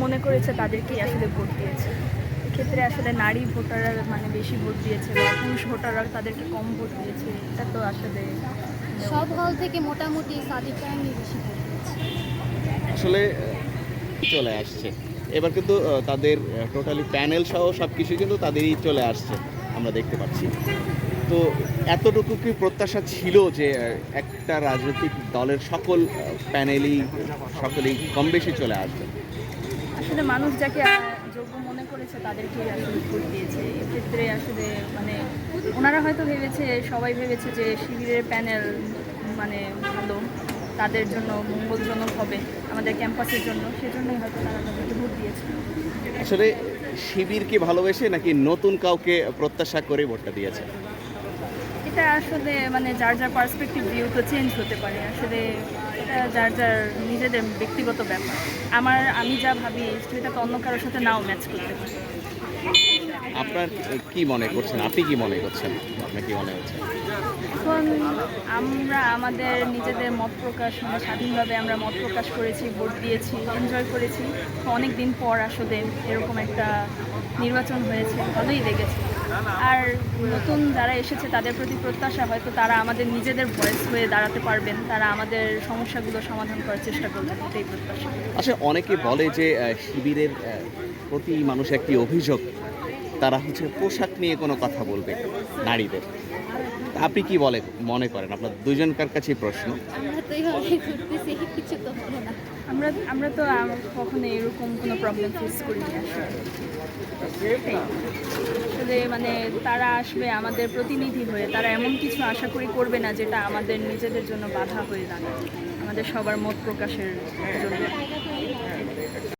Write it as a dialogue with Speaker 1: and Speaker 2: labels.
Speaker 1: মনে করেছে তাদেরকেই আসলে ভোট দিয়েছে। এক্ষেত্রে আসলে নারী ভোটাররা মানে বেশি ভোট দিয়েছে বা পুরুষ ভোটাররা তাদেরকে কম ভোট দিয়েছে, এটা তো আসলে
Speaker 2: সব হল থেকে মোটামুটি সাদিক কায়েমি বেশি ভোট পেয়েছে।
Speaker 3: আসলে চলে আসছে এবার কিন্তু তাদের টোটালি প্যানেল সহ সব কিছু কিন্তু তাদেরই চলে আসছে, আমরা দেখতে পাচ্ছি। তো এতটুকু কি প্রত্যাশা ছিল যে একটা রাজনৈতিক দলের সকল প্যানেলই সকলেই কম বেশি চলে আসবে?
Speaker 1: আসলে মানুষ যাকে যোগ্য মনে করেছে তাদেরকেই আসলে ভোট দিয়েছে। এক্ষেত্রে আসলে মানে ওনারা হয়তো ভেবেছে, সবাই ভেবেছে যে শিবিরের প্যানেল মানে ভালো, তাদের জন্য মঙ্গলজনক হবে আমাদের ক্যাম্পাসের জন্য, সেজন্যই হয়তো তারা তাদেরকে ভোট দিয়েছে।
Speaker 3: আসলে শিবিরকে ভালোবেসে নাকি নতুন কাউকে প্রত্যাশা করে ভোটটা দিয়েছে?
Speaker 1: এটা আসলে মানে যার যার পার্সপেক্টিভ ভিউ তো চেঞ্জ হতে পারে। আসলে এটা যার যার নিজেদের ব্যক্তিগত ব্যাপার। আমি যা ভাবি সেটা তো অন্য কারোর সাথে নাও ম্যাচ করতে পারে।
Speaker 3: আপনার কি মনে করছেন, আপনি কি মনে করছেন, আপনার কি মনে হচ্ছে?
Speaker 1: এখন আমরা আমাদের নিজেদের মত প্রকাশ মানে স্বাধীনভাবে আমরা মত প্রকাশ করেছি, ভোট দিয়েছি, এনজয় করেছি। তো অনেক দিন পর আসলে এরকম একটা নির্বাচন হয়েছে, ভালোই লেগেছে। আর নতুন যারা এসেছে তাদের প্রতি প্রত্যাশা হয়তো তারা আমাদের নিজেদের ভয়েস হয়ে দাঁড়াতে পারবেন, তারা আমাদের সমস্যাগুলো সমাধান করার চেষ্টা করবেন, এটাই প্রত্যাশা।
Speaker 3: আচ্ছা, অনেকে বলে যে শিবিরের প্রতি মানুষ একটি অভিযোগ, তারা হচ্ছে পোশাক নিয়ে কোনো কথা বলবে নারীদের। আপনি কি মনে করেন? আপনার দুজনকার কাছেই প্রশ্ন।
Speaker 2: আমরা তো এইভাবে ঘুরতেছি, কিছু তো হলো না।
Speaker 1: আমরা তো কখনো এরকম কোনো প্রবলেম ফেস করিনি আসলে। আসলে মানে তারা আসবে আমাদের প্রতিনিধি হয়ে, তারা এমন কিছু আশা করি করবে না যেটা আমাদের নিজেদের জন্য বাধা হয়ে দাঁড়ায়, আমাদের সবার মত প্রকাশের জন্য।